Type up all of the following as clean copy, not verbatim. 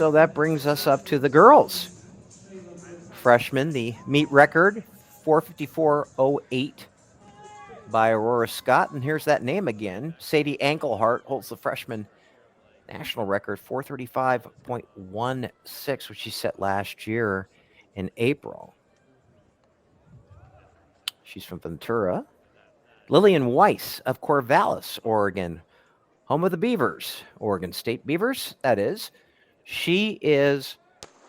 so that brings us up to the girls. Freshman, the meet record 4:54.08 by Aurora Scott. And here's that name again. Sadie Anklehart holds the freshman national record 4:35.16, which she set last year in April. She's from Ventura. Lillian Weiss of Corvallis, Oregon, home of the Beavers, Oregon State Beavers, that is. She has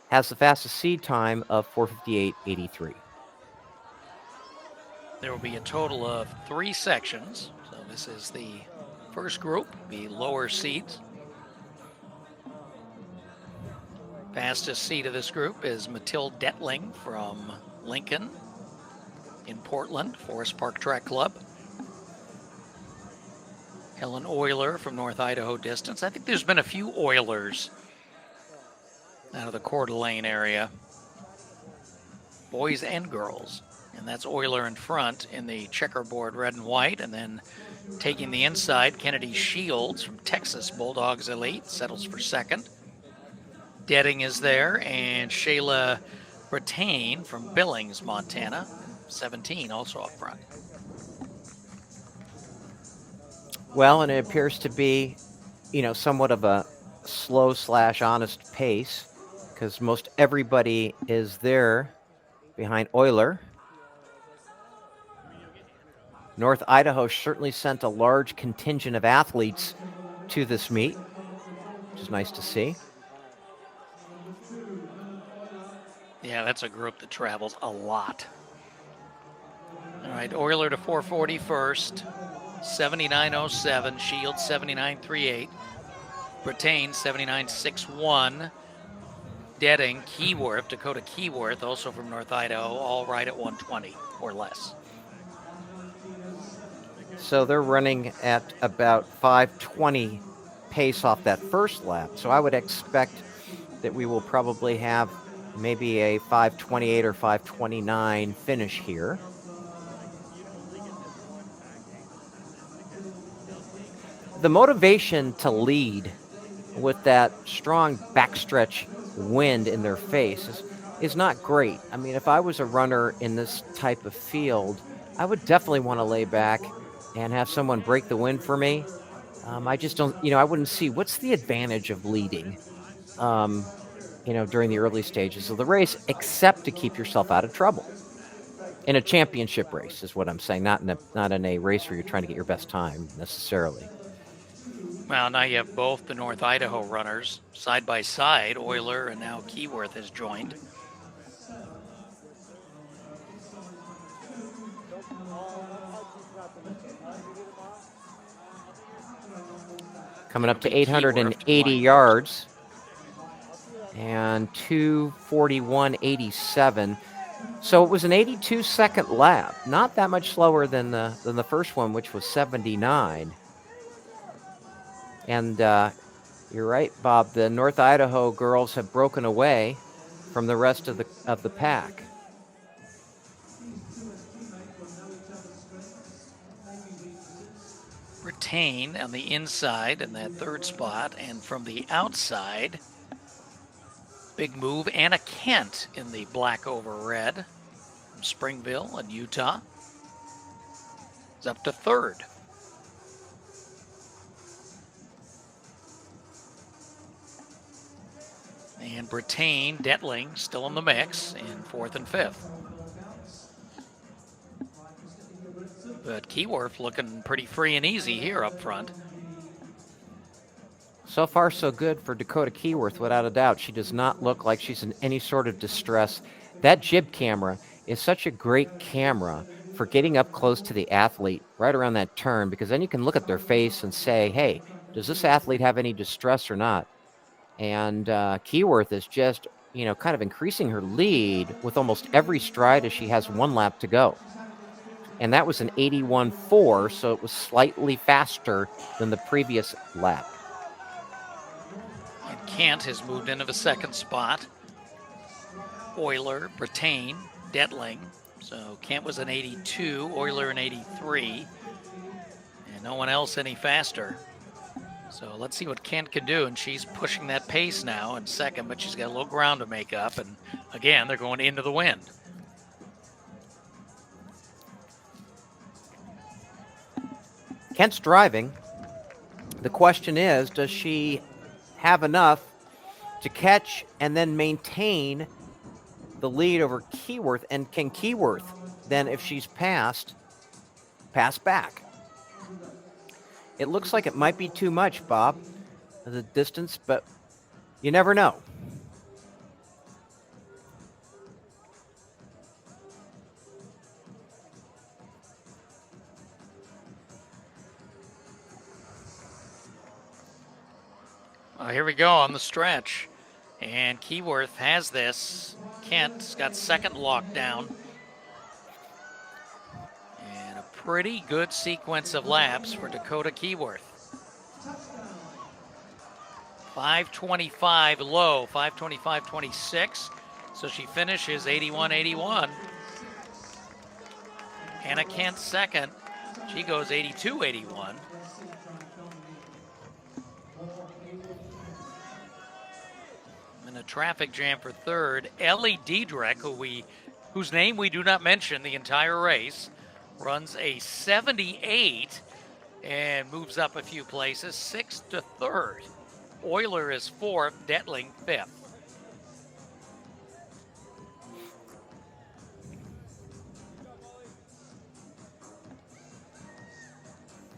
the fastest seed time of 4:58.83. There will be a total of 3 sections. So this is the first group, the lower seeds. Fastest seed of this group is Matilde Detling from Lincoln in Portland, Forest Park Track Club. Helen Euler from North Idaho Distance. I think there's been a few Oilers out of the Coeur d'Alene area, boys and girls. And that's Euler in front in the checkerboard red and white. And then taking the inside, Kennedy Shields from Texas Bulldogs Elite settles for second. Detting is there, and Shayla Brattain from Billings, Montana, 17, also up front. Well, and it appears to be, somewhat of a slow/honest pace, because most everybody is there behind Euler. North Idaho certainly sent a large contingent of athletes to this meet, which is nice to see. Yeah, that's a group that travels a lot. All right, Euler to 440 first, 79.07, Shields 79.38, Brattain 79.61, Detting, Keyworth, Dakota Keyworth, also from North Idaho, all right at 120 or less. So they're running at about 5:20 pace off that first lap. So I would expect that we will probably have maybe a 5:28 or 5:29 finish here. The motivation to lead with that strong backstretch wind in their face is not great. I mean, if I was a runner in this type of field, I would definitely want to lay back and have someone break the wind for me. I just don't, I wouldn't see what's the advantage of leading, during the early stages of the race, except to keep yourself out of trouble. In a championship race is what I'm saying, not in a race where you're trying to get your best time necessarily. Well, now you have both the North Idaho runners side by side. Euler and now Keyworth has joined. Coming up to 880 yards and 2:41.87. So it was an 82-second lap, not that much slower than the first one, which was 79. And you're right, Bob. The North Idaho girls have broken away from the rest of the pack. Brattain on the inside in that third spot, and from the outside, big move. Anna Kent in the black over red from Springville in Utah is up to third. And Brattain, Detling still in the mix in fourth and fifth. But Keyworth looking pretty free and easy here up front. So far, so good for Dakota Keyworth, without a doubt. She does not look like she's in any sort of distress. That jib camera is such a great camera for getting up close to the athlete right around that turn, because then you can look at their face and say, hey, does this athlete have any distress or not? And Keyworth is just, kind of increasing her lead with almost every stride as she has one lap to go. And that was an 81.4, so it was slightly faster than the previous lap. And Kent has moved into the second spot. Euler, Brattain, Detling. So Kent was an 82, Euler an 83. And no one else any faster. So let's see what Kent can do. And she's pushing that pace now in second, but she's got a little ground to make up. And again, they're going into the wind. Kent's driving. The question is, does she have enough to catch and then maintain the lead over Keyworth? And can Keyworth then, if she's passed, pass back? It looks like it might be too much, Bob, the distance, but you never know. Here we go on the stretch. And Keyworth has this. Kent's got second lockdown. And a pretty good sequence of laps for Dakota Keyworth. 5:25 low, 5:25.26. So she finishes 81.81. Hannah Kent second. She goes 82.81. In a traffic jam for third, Ellie Diedrich, whose name we do not mention the entire race, runs a 78 and moves up a few places, sixth to third. Euler is fourth, Detling fifth.